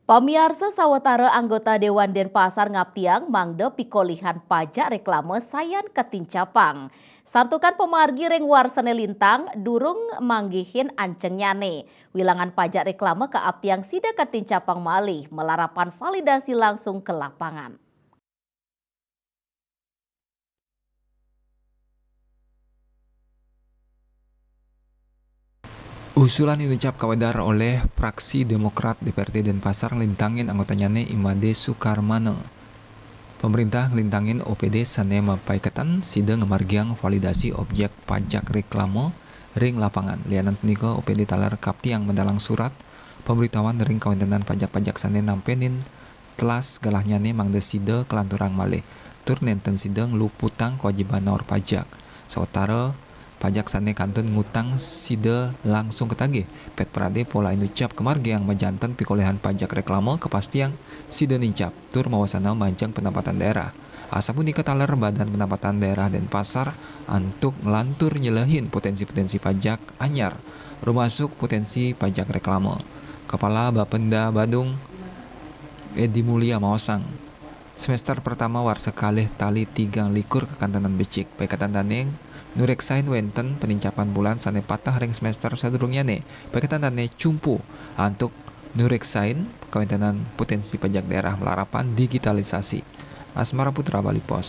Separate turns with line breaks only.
Pamirsa sawetara anggota Dewan Denpasar ngaptiang mangde pikolihan pajak reklame sayan ketincapang. Santukan pemargi reng warsane lintang durung manggihin anceng nyane. Wilangan pajak reklame ke aptiang sida ketincapang malih melarapan validasi langsung ke lapangan.
Usulan diucap kawadar oleh fraksi Demokrat DPRD Denpasar ngelintangin anggotanya Imade Sukarmana. Pemerintah ngelintangin OPD sane mapaikatan sida ngemargiang validasi objek pajak reklame ring lapangan. Lianan punika OPD talar kapti yang mendalang surat pemberitahuan ring kawentenan pajak-pajak sane nampenin telas galahnya mangde sida kelanturang malih. Tur nenten sida ngeluputang kewajiban naur pajak. Sautara pajak sane kantun ngutang sida langsung ketagih. Pet Prade pola inucap kemargi yang majantan pikolehan pajak reklame kepastian sida nincap tur mawasana manjang pendapatan daerah. Asapun diketaler Badan Pendapatan Daerah Denpasar untuk melantur nyelehin potensi-potensi pajak anyar, termasuk potensi pajak reklame. Kepala Bapenda Badung Edi Mulia Maosang semester pertama war sekalih tali 3 likur kekantanan becik pekatan taneng nureksain wenten penincapan bulan sane patah ring semester sadurungnya pekatan tane cumpu untuk nureksain kawentenan potensi pajak daerah melarapan digitalisasi. Asmara Putra Bali Pos.